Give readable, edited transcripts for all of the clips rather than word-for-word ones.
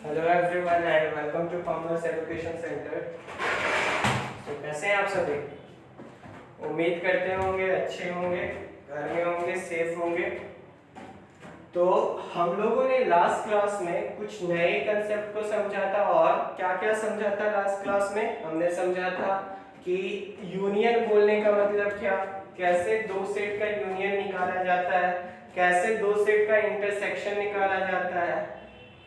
Hello everyone and welcome to commerce education centre. तो कैसे हैं आप सभी? उम्मीद करते होंगे अच्छे होंगे, घर में होंगे, सेफ होंगे। तो हम लोगों ने लास्ट क्लास में कुछ नए कंसेप्ट को समझा था। और क्या क्या समझा था लास्ट क्लास में? हमने समझा था कि यूनियन बोलने का मतलब क्या, कैसे दो सेट का यूनियन निकाला जाता है, कैसे दो सेट का इंटरसेक्शन निकाला जाता है।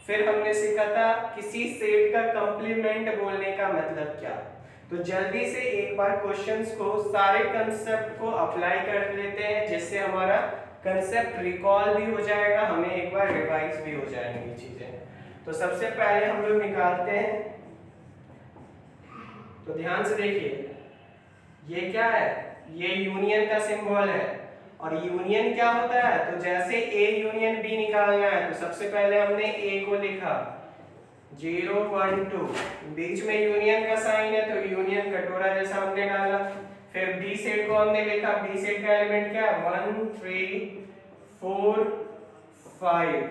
फिर हमने सीखा था किसी सेट का कंप्लीमेंट बोलने का मतलब क्या। तो जल्दी से एक बार क्वेश्चंस को, सारे कंसेप्ट को अप्लाई कर लेते हैं, जिससे हमारा कंसेप्ट रिकॉल भी हो जाएगा, हमें एक बार रिवाइज भी हो जाएंगी चीजें। तो सबसे पहले हम लोग निकालते हैं। तो ध्यान से देखिए, ये क्या है? ये यूनियन का सिंबल है। और यूनियन क्या होता है? तो जैसे ए यूनियन बी निकालना है तो सबसे पहले हमने ए को लिखा 0 1 2, बीच में यूनियन का साइन है तो यूनियन कटोरा जैसा हमने डाला। फिर बी सेट को हमने लिखा, बी सेट का एलिमेंट क्या है? 1 3 4 5।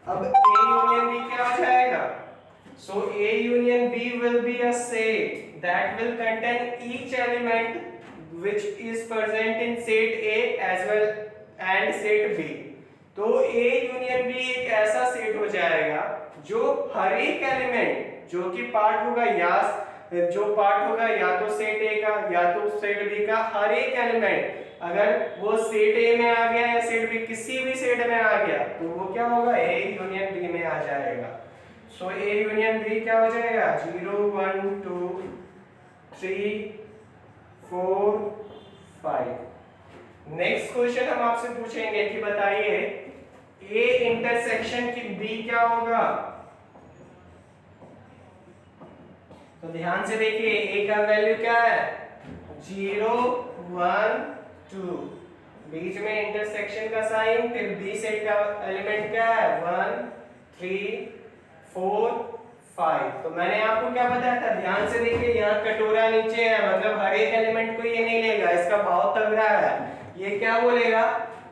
अब ए यूनियन बी क्या हो जाएगा? So A union B will be a set that will contain each element which is present in set A as well and set B. तो A union B एक ऐसा सेट हो जाएगा जो हर एक एलिमेंट जो कि पार्ट होगा या तो सेट A का या तो सेट B का, हर एक एलिमेंट अगर वो सेट A में आ गया या सेट B, किसी भी सेट में आ गया तो वो क्या होगा? A यूनियन B में आ जाएगा। सो ए यूनियन बी क्या हो जाएगा? 0 1 2 3 4 5। नेक्स्ट क्वेश्चन हम आपसे पूछेंगे कि बताइए ए इंटरसेक्शन की बी क्या होगा? तो ध्यान से देखिए, ए का वैल्यू क्या है? 0 1 2, बीच में इंटरसेक्शन का साइन, फिर बी सेट का एलिमेंट क्या है? 1 3 4 5। तो मैंने आपको क्या बताया था? ध्यान से देखिए, यहाँ कटोरा नीचे है, मतलब हर एक एलिमेंट को ये नहीं लेगा, इसका भाव तगड़ा है। ये क्या बोलेगा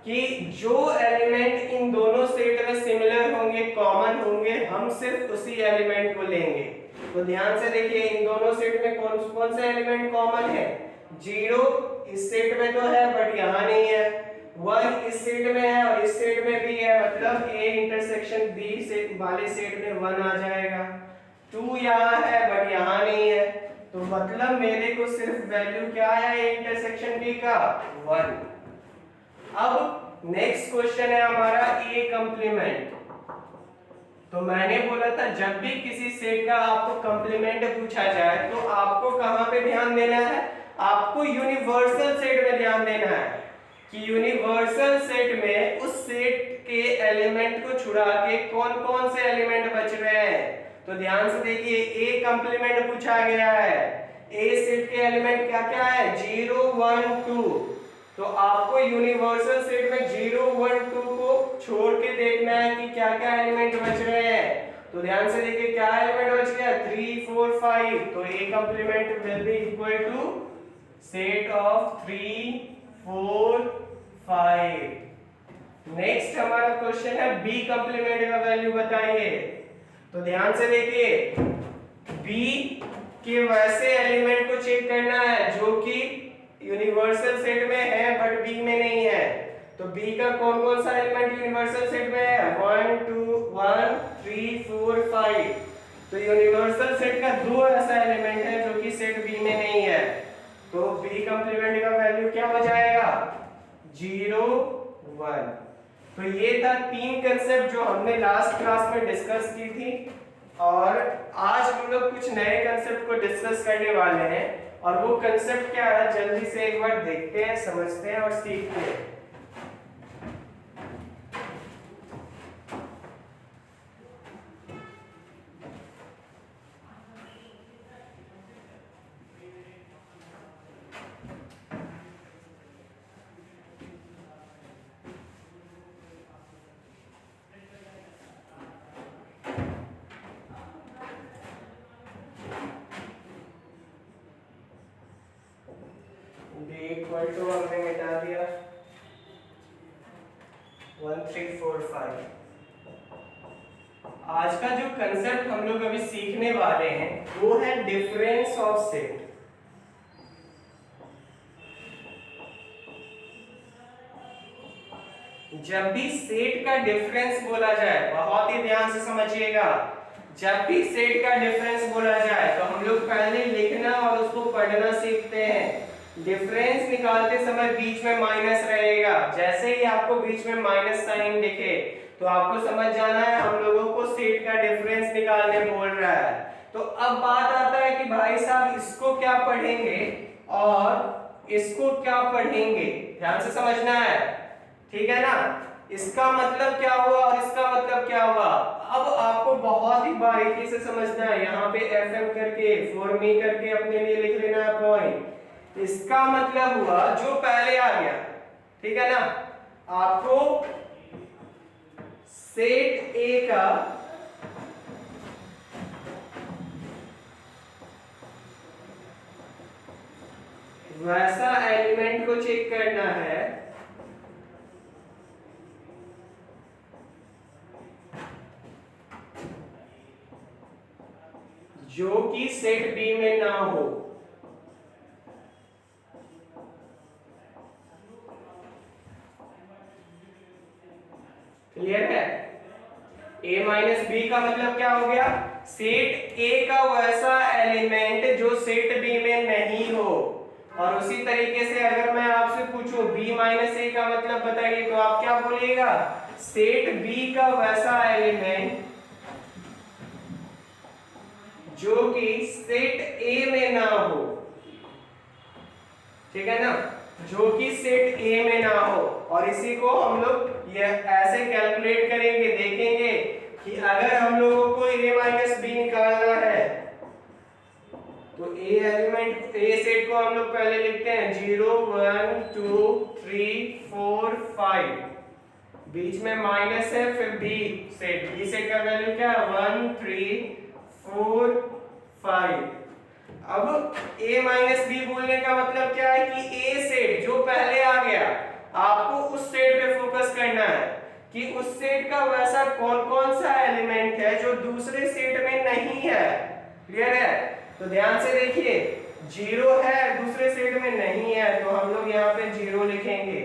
कि जो एलिमेंट इन दोनों सेट में सिमिलर होंगे, कॉमन होंगे, हम सिर्फ उसी एलिमेंट को लेंगे। तो ध्यान से देखिए, इन दोनों सेट में कौन कौन से एलिमेंट कॉमन है? 0 इस सेट में तो है बट यहाँ नहीं है, 1 इस सेट में है और इस सेट में भी है, मतलब A इंटरसेक्शन B सेट वाले सेट में 1 आ जाएगा। 2 यहाँ है बट यहाँ नहीं है, तो मतलब मेरे को सिर्फ वैल्यू क्या है A इंटरसेक्शन B का? 1। अब नेक्स्ट क्वेश्चन है हमारा A कंप्लीमेंट। तो मैंने बोला था जब भी किसी सेट का आपको कंप्लीमेंट पूछा जाए तो आपको कहां पे ध्यान देना है? आपको यूनिवर्सल सेट में ध्यान देना है कि यूनिवर्सल सेट में उस सेट के एलिमेंट को छुड़ा के कौन कौन से एलिमेंट बच रहे हैं। तो ध्यान से देखिए, ए कंप्लीमेंट पूछा गया है, ए सेट के एलिमेंट क्या क्या है? 0 1 2। तो आपको यूनिवर्सल सेट में 0 1 2 को छोड़ के देखना है कि क्या क्या एलिमेंट बच रहे हैं। तो ध्यान से देखिए, क्या एलिमेंट बच गया? 3 4 5। तो A complement will be equal to set of 3 4 5। Next हमारा क्वेश्चन है बी कंप्लीमेंट का वैल्यू बताइए। तो ध्यान से देखिए, बी के वैसे एलिमेंट को चेक करना है जो कि यूनिवर्सल सेट में है बट बी में नहीं है। तो बी का कौन कौन सा एलिमेंट यूनिवर्सल सेट में है? 1 2 1 3 4 5। तो यूनिवर्सल सेट का दो ऐसा एलिमेंट है जो कि सेट बी में नहीं है। तो बी कंप्लीमेंट का वैल्यू क्या हो जाएगा? 0 1। तो ये था तीन कंसेप्ट जो हमने लास्ट क्लास में डिस्कस की थी, और आज हम लोग कुछ नए कंसेप्ट को डिस्कस करने वाले हैं। और वो कंसेप्ट क्या है, जल्दी से एक बार देखते हैं, समझते हैं और सीखते हैं। b इक्वल टू हमने मिटा दिया 1 3 4 5। आज का जो कंसेप्ट हम लोग अभी सीखने वाले हैं वो है डिफरेंस ऑफ सेट। जब भी सेट का डिफरेंस बोला जाए, बहुत ही ध्यान से समझिएगा, जब भी सेट का डिफरेंस बोला जाए तो हम लोग पहले लिखना और उसको पढ़ना सीखते हैं। डिफरेंस निकालते समय बीच में माइनस रहेगा। जैसे ही आपको बीच में माइनस साइन दिखे तो आपको समझ जाना है हम लोगों को सेट का डिफरेंस निकालने बोल रहा है। तो अब बात आता है कि भाई साहब इसको क्या पढ़ेंगे और इसको क्या पढ़ेंगे, ध्यान से समझना है, ठीक है ना। इसका मतलब क्या हुआ और इसका मतलब क्या हुआ, अब आपको बहुत ही बारीकी से समझना है। यहाँ पे FM करके फॉर मी करके अपने लिए लिख लेना है पॉइंट। इसका मतलब हुआ जो पहले आ गया, ठीक है ना, आपको सेट ए का वैसा एलिमेंट को चेक करना है जो कि सेट बी में ना हो। क्लियर है। a माइनस बी का मतलब क्या हो गया, सेट a का वैसा एलिमेंट जो सेट b में नहीं हो। और उसी तरीके से अगर मैं आपसे पूछूं b माइनस a का मतलब बताइए तो आप क्या बोलिएगा, सेट b का वैसा एलिमेंट जो कि सेट a में ना हो, ठीक है ना, जो कि सेट A में ना हो। और इसी को हम लोग ये ऐसे कैलकुलेट करेंगे, देखेंगे कि अगर हम लोगों को A माइनस बी निकालना है तो A एलिमेंट A सेट को हम लोग पहले लिखते हैं 0 1 2 3 4 5, बीच में माइनस है, फिर B सेट का वैल्यू क्या है 1 3 4 5। अब a माइनस बी बोलने का मतलब क्या है कि a सेट जो पहले आ गया, आपको उस सेट पे फोकस करना है कि उस सेट का वैसा कौन कौन सा एलिमेंट है जो दूसरे सेट में नहीं है। क्लियर है। तो ध्यान से देखिए, 0 है दूसरे सेट में नहीं है तो हम लोग यहाँ पे 0 लिखेंगे।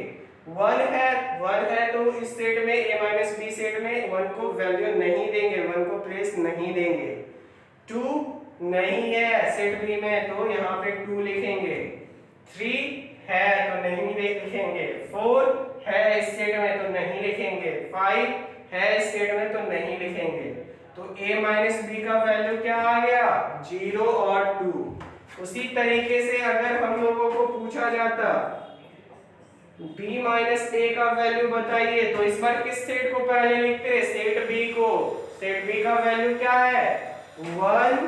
1 है तो इस सेट में a माइनस बी सेट में 1 को वैल्यू नहीं देंगे, 1 को प्लेस नहीं देंगे। 2 नहीं है सेट बी में तो यहाँ पे 2 लिखेंगे। 3 है तो नहीं लिखेंगे। 4 है इस सेट में तो नहीं लिखेंगे। 5 है इस सेट में तो नहीं लिखेंगे। तो a माइनस बी का वैल्यू क्या आ गया, 0 और 2। उसी तरीके से अगर हम लोगों को पूछा जाता b माइनस a का वैल्यू बताइए तो इस बार किस सेट को पहले लिखते, सेट b को। सेट b का वैल्यू क्या है 1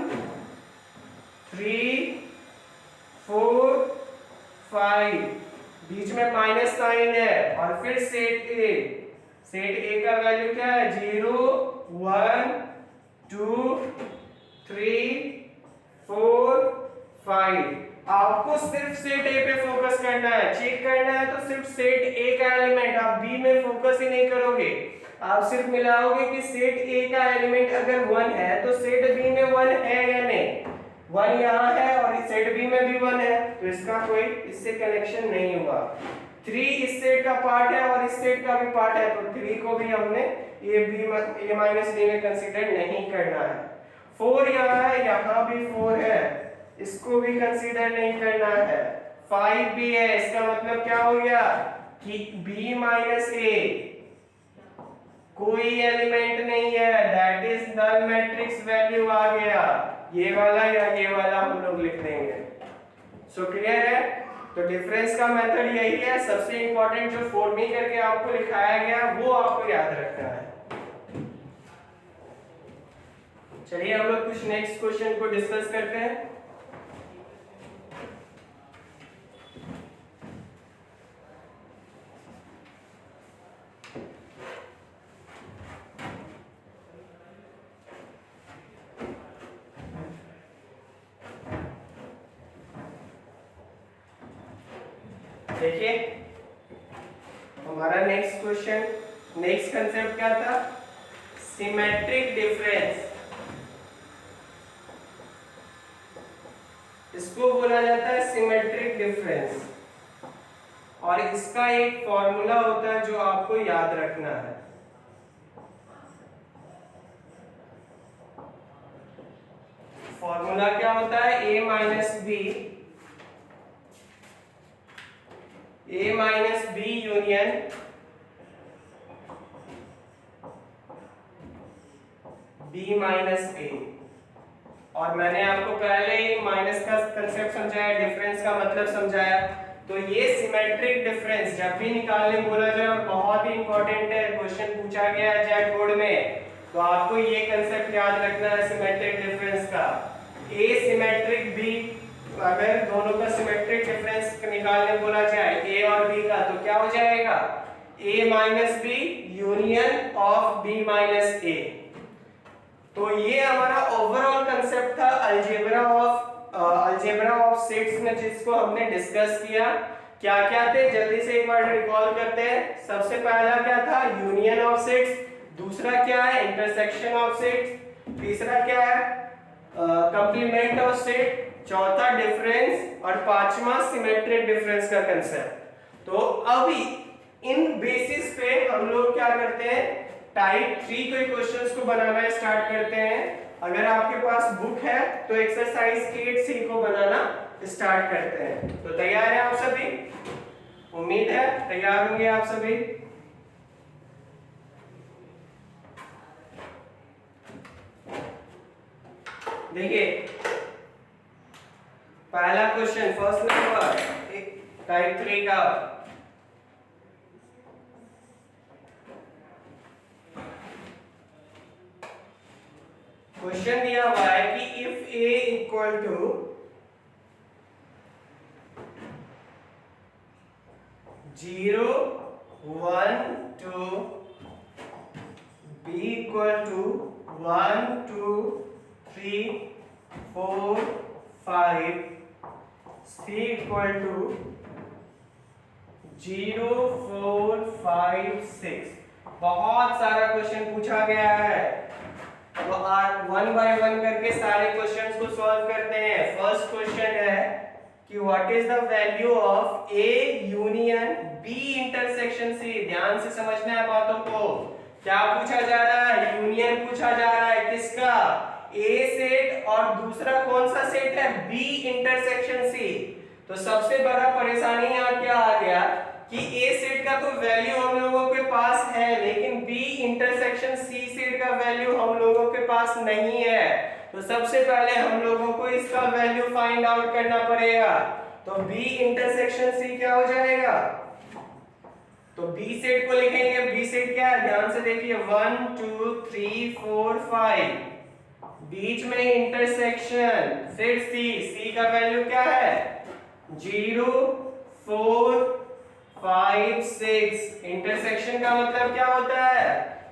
3 4 5, बीच में माइनस साइन है। और फिर सेट ए का वैल्यू क्या है 0 1 2 3 4 5। आपको सिर्फ सेट ए पे फोकस करना है, चेक करना है तो सिर्फ सेट ए का एलिमेंट, आप बी में फोकस ही नहीं करोगे। आप सिर्फ मिलाओगे कि सेट ए का एलिमेंट अगर 1 है तो सेट बी में 1 है या नहीं। 1 यहाँ है और इस सेट बी में भी 1 है तो इसका कोई इससे कनेक्शन नहीं हुआ। 3 इस सेट का पार्ट है और इस सेट का भी पार्ट है तो 3 को भी हमने ए माइनस बी में कंसीडर नहीं करना है। 4 यहाँ है, यहाँ भी 4 है, इसको भी कंसीडर नहीं करना है। 5 भी है, इसका मतलब क्या हो गया कि b माइनस ए कोई एलिमेंट नहीं है, that is null matrix value आ गया। ये वाला या ये वाला हम लोग लिख देंगे। सो क्लियर है। तो डिफरेंस का मेथड यही है। सबसे इंपॉर्टेंट जो फॉर मी करके आपको लिखाया गया वो आपको याद रखना है। चलिए हम लोग कुछ नेक्स्ट क्वेश्चन को डिस्कस करते हैं। देखिए हमारा नेक्स्ट क्वेश्चन, नेक्स्ट कंसेप्ट क्या था, सिमेट्रिक डिफरेंस, इसको बोला जाता है सिमेट्रिक डिफरेंस। और इसका एक फॉर्मूला होता है जो आपको याद रखना है। फॉर्मूला क्या होता है? a minus B union b minus a। और मैंने आपको पहले ही माइनस का कंसेप्ट समझाया, डिफरेंस का मतलब समझाया। तो ये सिमेट्रिक डिफरेंस जब भी निकालने बोला जाए, और बहुत ही इंपॉर्टेंट है, क्वेश्चन पूछा गया है जैक बोर्ड में, तो आपको ये कंसेप्ट याद रखना है सिमेट्रिक डिफरेंस का। a सिमेट्रिक b, अगर दोनों का सिमेट्रिक डिफरेंस निकालने बोला जाए a और b का, तो क्या हो जाएगा? a minus B union of b minus a। तो ये हमारा ओवरऑल कंसेप्ट था अलजेब्रा ऑफ सेट्स में, जिसको हमने डिस्कस किया। क्या क्या थे जल्दी से एक बार रिकॉल करते हैं। सबसे पहला क्या था? Union of sets. दूसरा क्या है? Intersection of sets. तीसरा क्या है? Complement of set. चौथा डिफरेंस। और पांचवा सिमेट्रिक डिफरेंस का कंसेप्ट। तो अभी इन बेसिस पे हम लोग क्या करते हैं, टाइप 3 के क्वेश्चंस को बनाना स्टार्ट करते हैं। अगर आपके पास बुक है तो एक्सरसाइज 8C को बनाना स्टार्ट करते हैं। तो तैयार हैं आप सभी? उम्मीद है तैयार होंगे आप सभी। देखिए पहला क्वेश्चन, फर्स्ट नंबर टाइप 3 का। क्वेश्चन दिया हुआ है कि if a equal to 0 1 2, b equal to 1 2 3 4 5, c equal to 0 4 5 6। बहुत सारा क्वेश्चन पूछा गया है, तो आज 1 बाय 1 करके सारे क्वेश्चंस को सॉल्व करते हैं। फर्स्ट क्वेश्चन है कि what is the value of A union B intersection C। ध्यान से समझना है बातों को। क्या पूछा जा रहा है? यूनियन पूछा जा रहा है किसका? A सेट, और दूसरा कौन सा सेट है? B intersection C। तो सबसे बड़ा परेशानी यहाँ क्या आ गया कि A सेट का तो वैल्यू हम लोगों के पास है, लेकिन B इंटरसेक्शन C सेट का वैल्यू हम लोगों के पास नहीं है। तो सबसे पहले हम लोगों को इसका वैल्यू फाइंड आउट करना पड़ेगा। तो B इंटरसेक्शन C क्या हो जाएगा? तो B सेट को लिखेंगे। B सेट क्या है? ध्यान से देखिए, 1 2 3 4 5, बीच में इंटरसेक्शन, फिर C का वैल्यू क्या है? 0 4 5 6। इंटरसेक्शन का मतलब क्या होता है?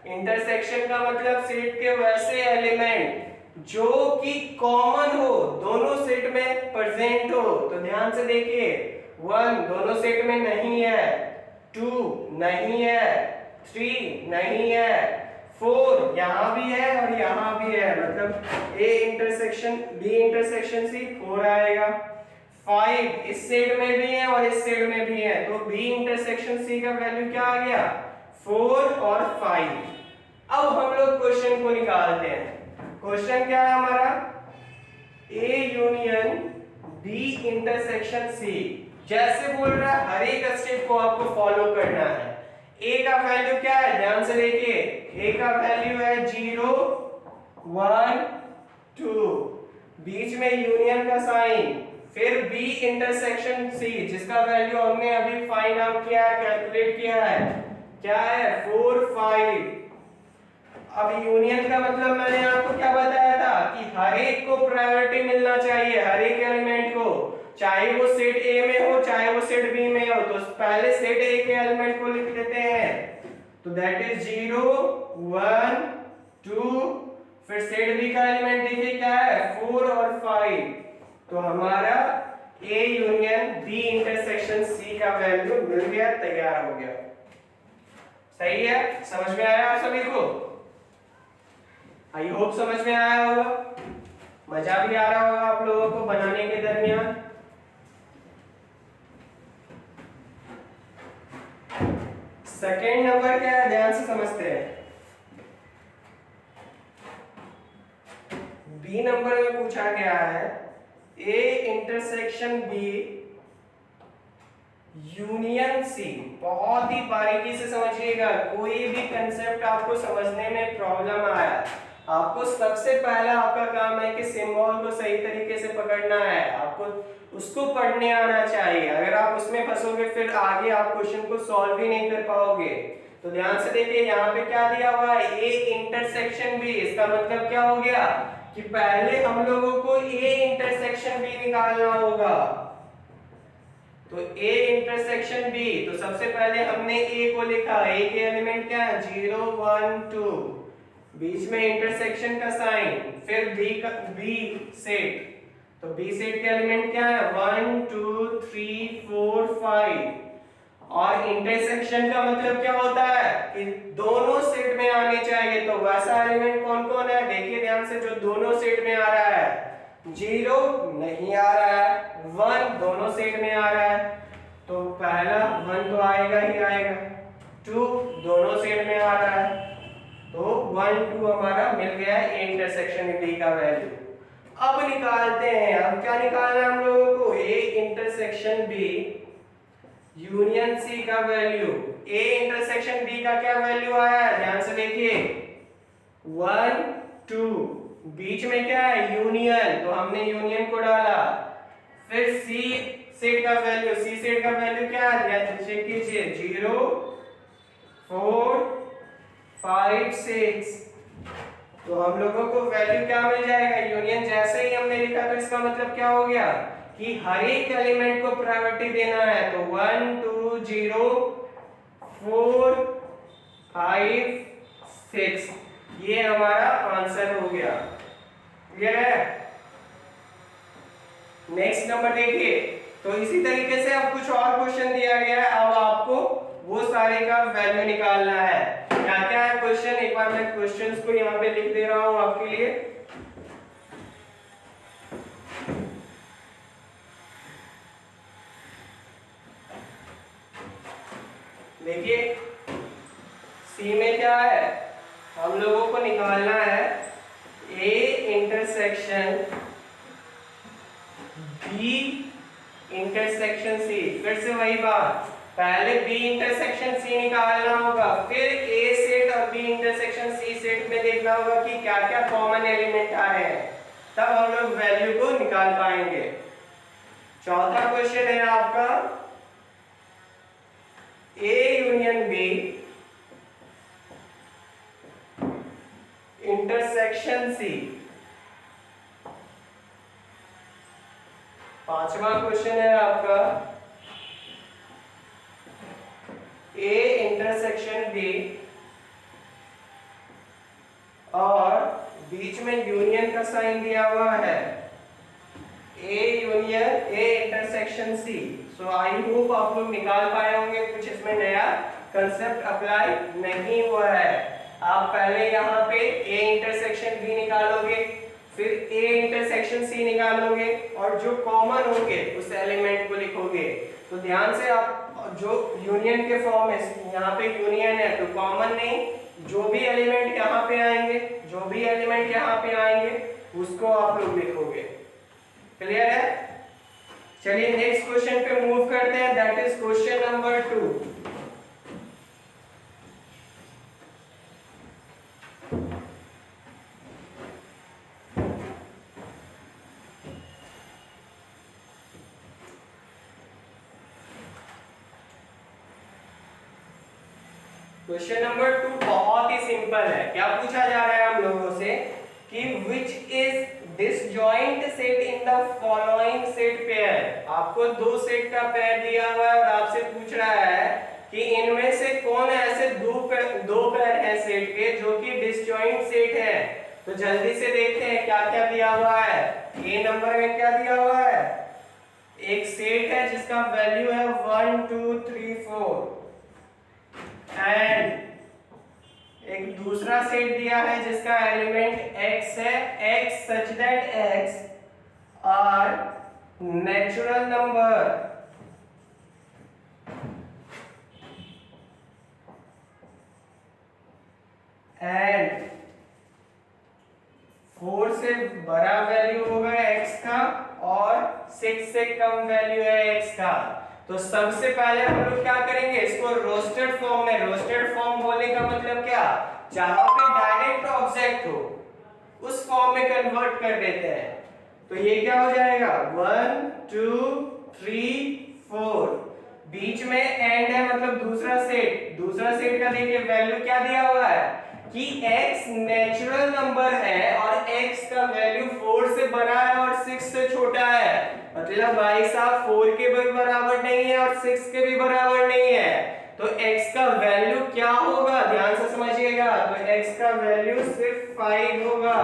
इंटरसेक्शन का मतलब सेट के वैसे एलिमेंट जो कि कॉमन हो, दोनों सेट में प्रेजेंट हो। तो ध्यान से देखिए, 1 दोनों सेट में नहीं है, 2 नहीं है, 3 नहीं है, 4 यहाँ भी है और यहाँ भी है, मतलब A intersection B intersection C 4 आएगा। 5 इस सेट में भी है और इस सेट में भी है, तो B इंटरसेक्शन C का वैल्यू क्या आ गया? 4 और 5। अब हम लोग क्वेश्चन को निकालते हैं। क्वेश्चन क्या है हमारा? A union B intersection C। जैसे बोल रहा है हर एक स्टेप को आपको फॉलो करना है। A का वैल्यू क्या है? ध्यान से देखिए, A का वैल्यू है 0 1 2, बीच में यूनियन का साइन, फिर B इंटरसेक्शन C जिसका वैल्यू हमने अभी फाइंड आउट किया है, कैलकुलेट किया है, क्या है? 4 5। अब यूनियन का मतलब मैंने आपको क्या बताया था कि हर एक को प्रायोरिटी मिलना चाहिए, हर एक एलिमेंट को, चाहे वो सेट A में हो चाहे वो सेट B में हो। तो पहले सेट A के एलिमेंट को लिख लेते हैं, तो दैट इज 0 1 2, फिर सेट B का एलिमेंट देखिए क्या है? 4 और 5। तो हमारा A union B intersection C का वैल्यू मिल गया, तैयार हो गया। सही है? समझ में आया आप सभी को? आई होप समझ में आया होगा, मजा भी आ रहा होगा आप लोगों को बनाने के दरमियान। सेकेंड नंबर क्या है, ध्यान से समझते हैं। बी नंबर में पूछा गया है A intersection B union C. बहुत ही बारीकी से समझिएगा, कोई भी कंसेप्ट आपको समझने में प्रॉब्लम आया, आपको सबसे पहला आपका काम है कि सिंबल को सही तरीके से पकड़ना है, आपको उसको पढ़ने आना चाहिए। अगर आप उसमें फंसोगे फिर आगे आप क्वेश्चन को सॉल्व ही नहीं कर पाओगे। तो ध्यान से देखिए, यहाँ पे क्या दिया हुआ है, ए इंटरसेक्शन बी। इसका मतलब क्या हो गया कि पहले हम लोगों को ए इंटरसेक्शन बी निकालना होगा। तो A इंटरसेक्शन B, तो सबसे पहले हमने A को लिखा, A के एलिमेंट क्या है 0 1 2, बीच में इंटरसेक्शन का साइन, फिर B सेट, तो B सेट के एलिमेंट क्या है 1 2 3 4 5। और इंटरसेक्शन का मतलब क्या होता है कि दोनों सेट में आने चाहिए। तो वैसा एलिमेंट कौन कौन है, देखिए ध्यान से, जो दोनों सेट में आ रहा है। 0 नहीं आ रहा है, 1 दोनों सेट में आ रहा है, तो पहला 1 तो आएगा ही आएगा, 2 दोनों सेट में आ रहा है, तो 1 2 हमारा मिल गया है ए इंटरसेक्शन बी का वैल्यू। अब निकालते हैं, अब क्या निकालना है हम लोगों को, A intersection B union C का वैल्यू। ए इंटरसेक्शन बी का क्या वैल्यू आया है, ध्यान से देखिए 1 2, बीच में क्या है यूनियन, तो हमने यूनियन को डाला। फिर सी सेट का वैल्यू, सी सेट का वैल्यू क्या है, चेक कीजिए 0 4 5 6। तो हम लोगों को वैल्यू क्या मिल जाएगा, यूनियन जैसे ही हमने लिखा, तो इसका मतलब क्या हो गया कि हर एक एलिमेंट को प्रायोरिटी देना है। तो 1 2 0 4 5 6, ये हमारा आंसर हो गया। क्लियर है। नेक्स्ट नंबर देखिए, तो इसी तरीके से अब कुछ और क्वेश्चन दिया गया है, अब आपको वो सारे का वैल्यू निकालना है। क्या क्या है क्वेश्चन, एक बार मैं क्वेश्चंस को यहाँ पे लिख दे रहा हूं आपके लिए। देखिए सी में क्या है, हम लोगों को निकालना है A intersection B intersection C. फिर से वही बात, पहले बी इंटरसेक्शन सी निकालना होगा, फिर ए सेट और बी इंटरसेक्शन सी सेट में देखना होगा कि क्या क्या कॉमन एलिमेंट आ रहे हैं, तब हम लोग वैल्यू को निकाल पाएंगे। चौथा क्वेश्चन है आपका A union B intersection C. पांचवा क्वेश्चन है आपका ए इंटरसेक्शन बी और बीच में यूनियन का साइन दिया हुआ है, A union A intersection C. So I hope आप लोग निकाल पाए होंगे, कुछ इसमें नया कंसेप्ट अप्लाई नहीं हुआ है। आप पहले यहाँ पे ए इंटरसेक्शन बी निकालोगे, फिर ए इंटरसेक्शन सी निकालोगे, और जो कॉमन होंगे उस एलिमेंट को लिखोगे। तो ध्यान से आप जो यूनियन के फॉर्म में, यहाँ पे यूनियन है तो कॉमन नहीं, जो भी एलिमेंट यहाँ पे आएंगे, जो भी एलिमेंट यहाँ पे आएंगे उसको आप लोग लिखोगे। क्लियर है। चलिए नेक्स्ट क्वेश्चन पे मूव करते हैं, that is question number 2। Question number 2 बहुत ही सिंपल है। क्या पूछा जा रहा है हम लोगों से कि which is disjoint set in the following set pair। आपको दो सेट का पेयर दिया हुआ है और आपसे पूछ रहा है कि इनमें से कौन ऐसे दो पेयर है सेट के जो कि डिसजॉइंट सेट है। तो जल्दी से देखते हैं क्या क्या दिया हुआ है। ए नंबर में क्या दिया हुआ है, एक सेट है जिसका वैल्यू है 1 2 3 4 एंड एक दूसरा सेट दिया है जिसका एलिमेंट x है, x such that x are natural number and 4 से बड़ा वैल्यू होगा x का और 6 से कम वैल्यू है x का। तो सबसे पहले हम लोग क्या करेंगे, इसको रोस्टेड फॉर्म में, रोस्टेड फॉर्म बोलने का मतलब क्या, जहां पे डायरेक्ट ऑब्जेक्ट हो उस फॉर्म में कन्वर्ट कर देते हैं। तो ये क्या हो जाएगा 1 2 3 4, बीच में एंड है मतलब दूसरा सेट, दूसरा सेट का देखिए वैल्यू क्या दिया हुआ है कि x नेचुरल नंबर है और x का वैल्यू 4 से बड़ा है और 6 से छोटा है, मतलब भाई साहब 4 के भी बराबर नहीं है और 6 के भी बराबर नहीं है। तो x का वैल्यू क्या होगा, ध्यान से समझिएगा, तो x का वैल्यू सिर्फ 5 होगा।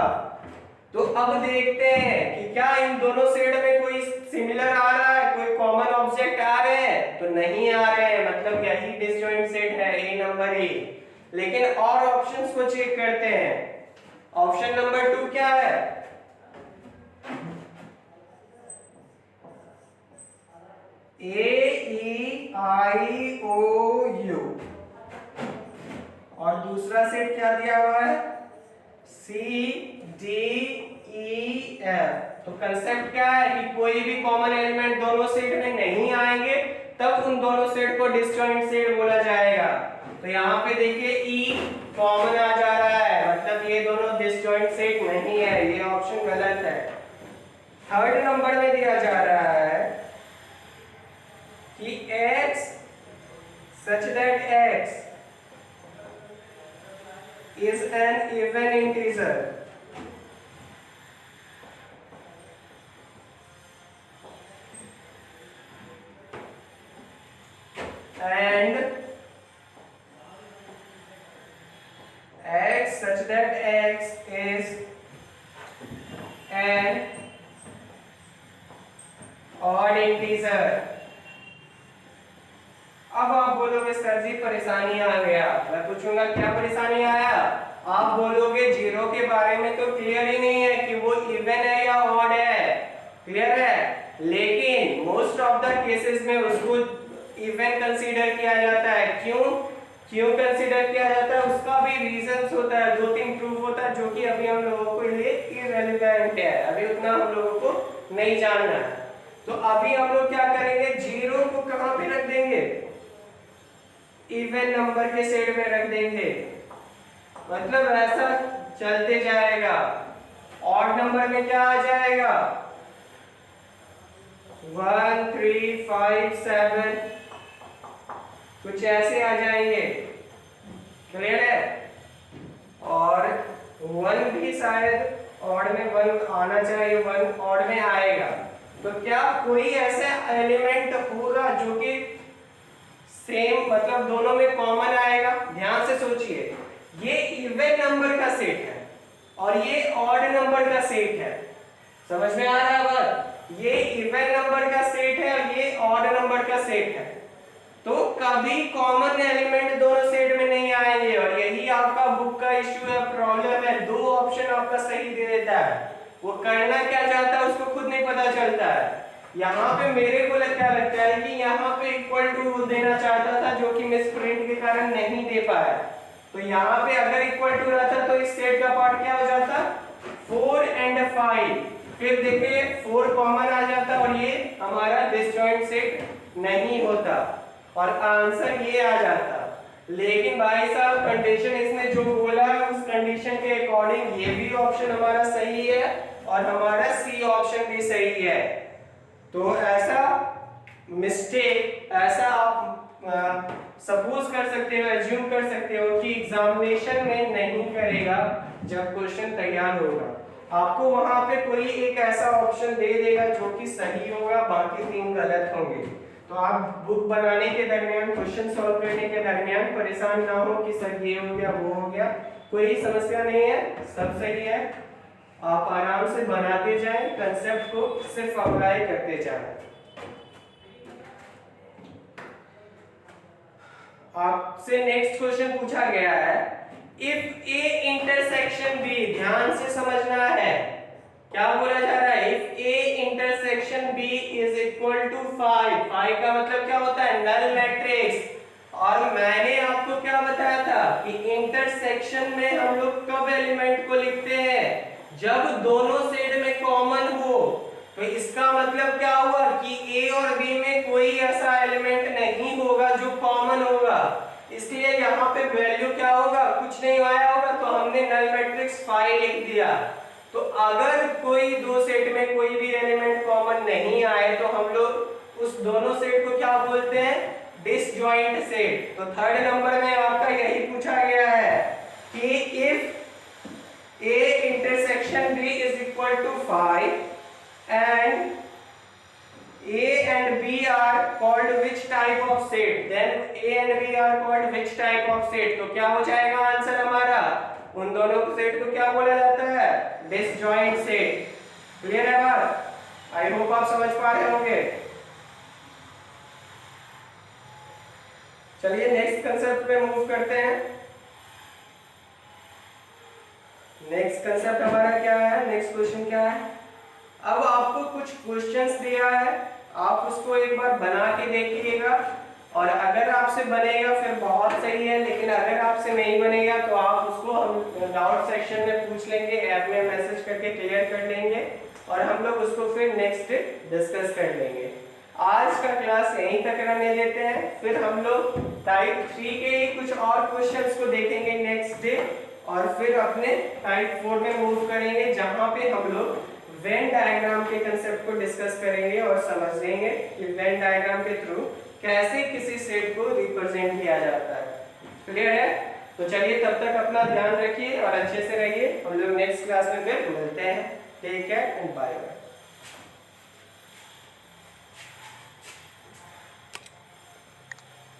तो अब देखते हैं कि क्या इन दोनों सेट में कोई सिमिलर आ रहा है, कोई कॉमन ऑब्जेक्ट आ रहे हैं, तो नहीं आ रहे हैं, मतलब यही डिसजॉइंट सेट है ए नंबर ए। लेकिन और ऑप्शंस को चेक करते हैं। ऑप्शन नंबर 2 क्या है, ए ई आई ओ यू, और दूसरा सेट क्या दिया हुआ है सी डी ई एफ। तो कंसेप्ट क्या है कि कोई भी कॉमन एलिमेंट दोनों सेट में नहीं आएंगे तब उन दोनों सेट को डिसजॉइंट सेट बोला जाएगा। तो यहाँ पे देखिए ई कॉमन आ जा रहा है, मतलब ये दोनों डिसजॉइंट सेट नहीं है, ये ऑप्शन गलत है। थर्ड नंबर में दिया जा रहा है कि x such that x is an even integer and x such that x is an odd integer। अब आप बोलोगे सर जी परेशानी आ गया, मैं पूछूंगा क्या परेशानी आया, आप बोलोगे जीरो के बारे में तो क्लियर ही नहीं है कि वो इवन है या ऑड है, क्लियर है, लेकिन मोस्ट ऑफ द केसेस में उसको इवन कंसीडर किया जाता है। क्यों कंसीडर किया जाता है, उसका भी रीजंस होता है, 2-3 प्रूफ होता है जो कि अभी हम लोगों के लिए इररिलेवेंट है, अभी उतना हम लोगों को नहीं जानना है। तो अभी हम लोग क्या करेंगे, जीरो को कहां पे रख देंगे, इवन नंबर के सेट में रख देंगे, मतलब ऐसा चलते जाएगा। ऑड नंबर में क्या आ जाएगा 1 3 5 7, कुछ ऐसे आ जाएंगे, क्लियर है। और 1 भी शायद ऑड में 1 आना चाहिए, 1 ऑड में आएगा। तो क्या कोई ऐसा एलिमेंट होगा जो कि सेम मतलब दोनों में कॉमन आएगा, ध्यान से सोचिए, ये इवन नंबर का सेट है और ये ऑड नंबर का सेट है, समझ में आ रहा है बात, ये इवन नंबर का सेट है और ये ऑड नंबर का सेट है, तो कभी कॉमन एलिमेंट दोनों सेट में नहीं आएंगे। और यही आपका बुक का इश्यू है, प्रॉब्लम है, 2 ऑप्शन आपका सही दे देता है, वो करना क्या चाहता है उसको खुद नहीं पता चलता है। यहाँ पे मेरे को क्या लगता है कि यहाँ पे इक्वल टू देना चाहता था जो कि मिस प्रिंट के कारण नहीं दे पाया। तो यहाँ पे अगर इक्वल टू रहता तो इस सेट का पार्ट क्या हो जाता 4 and 5, फिर देखिए 4 कॉमन आ जाता और ये हमारा डिसजॉइंट सेट नहीं होता और आंसर ये आ जाता। लेकिन भाई साहब कंडीशन इसने जो बोला उस कंडीशन के अकॉर्डिंग ये भी ऑप्शन हमारा सही है और हमारा सी ऑप्शन भी सही है। तो ऐसा मिस्टेक ऐसा आप सपोज कर सकते हो, एज्यूम कर सकते हो कि एग्जामिनेशन में नहीं करेगा जब क्वेश्चन तैयार होगा, आपको वहां पे कोई एक ऐसा ऑप्शन दे देगा जो कि सही होगा, बाकी 3 गलत होंगे। तो आप बुक बनाने के दरमियान, क्वेश्चन सॉल्व करने के दरमियान परेशान ना हो कि सर ये हो गया वो हो गया, कोई समस्या नहीं है, सब सही है, आप आराम से बनाते जाएं, कंसेप्ट को सिर्फ अप्लाई करते जाएं। आपसे नेक्स्ट क्वेश्चन पूछा गया है, इफ ए इंटरसेक्शन बी, ध्यान से समझना है क्या बोला जा रहा है, if A intersection B is equal to 5, 5 का मतलब क्या होता है, नल मैट्रिक्स। और मैंने आपको क्या बताया था कि इंटरसेक्शन में हम लोग कब एलिमेंट को लिखते हैं, जब दोनों सेट में कॉमन हो। तो इसका मतलब क्या हुआ कि ए और बी में कोई ऐसा एलिमेंट नहीं होगा जो कॉमन होगा, इसलिए यहाँ पे वैल्यू क्या होगा, कुछ नहीं आया होगा, तो हमने नल मैट्रिक्स 5 लिख दिया। तो अगर कोई दो सेट में कोई भी एलिमेंट कॉमन नहीं आए तो हम लोग उस दोनों सेट को क्या बोलते हैं, डिसजॉइंट सेट। तो थर्ड नंबर में आपका यही पूछा गया है कि if A intersection B is equal to 5 and A and B are called which type of set, then A and B are called which type of set। तो क्या हो जाएगा आंसर हमारा, उन दोनों को सेट को क्या बोला जाता है, डिसजॉइंट सेट। क्लियर है बात, आई होप आप समझ पा रहे होंगे। चलिए नेक्स्ट कंसेप्ट पे मूव करते हैं। नेक्स्ट कंसेप्ट हमारा क्या है, नेक्स्ट क्वेश्चन क्या है। अब आपको कुछ क्वेश्चंस दिया है, आप उसको एक बार बना के देखिएगा, और अगर आपसे बनेगा फिर बहुत सही है, लेकिन अगर आपसे नहीं बनेगा तो आप उसको हम डाउट सेक्शन में पूछ लेंगे, ऐप में मैसेज करके क्लियर कर लेंगे, और हम लोग उसको फिर नेक्स्ट डिस्कस कर लेंगे। आज का क्लास यहीं तक रहने देते हैं, फिर हम लोग टाइप 3 के कुछ और क्वेश्चंस को देखेंगे नेक्स्ट डे, और फिर अपने टाइप 4 में मूव करेंगे, जहां पे हम लोग वेन डायग्राम के कंसेप्ट को डिस्कस करेंगे और समझ लेंगे कि वेन डायग्राम के थ्रू कैसे किसी सेट को रिप्रेजेंट किया जाता है। क्लियर है, तो चलिए तब तक अपना ध्यान रखिए और अच्छे से रहिए, हम लोग नेक्स्ट क्लास में फिर मिलते हैं। Take care and bye bye.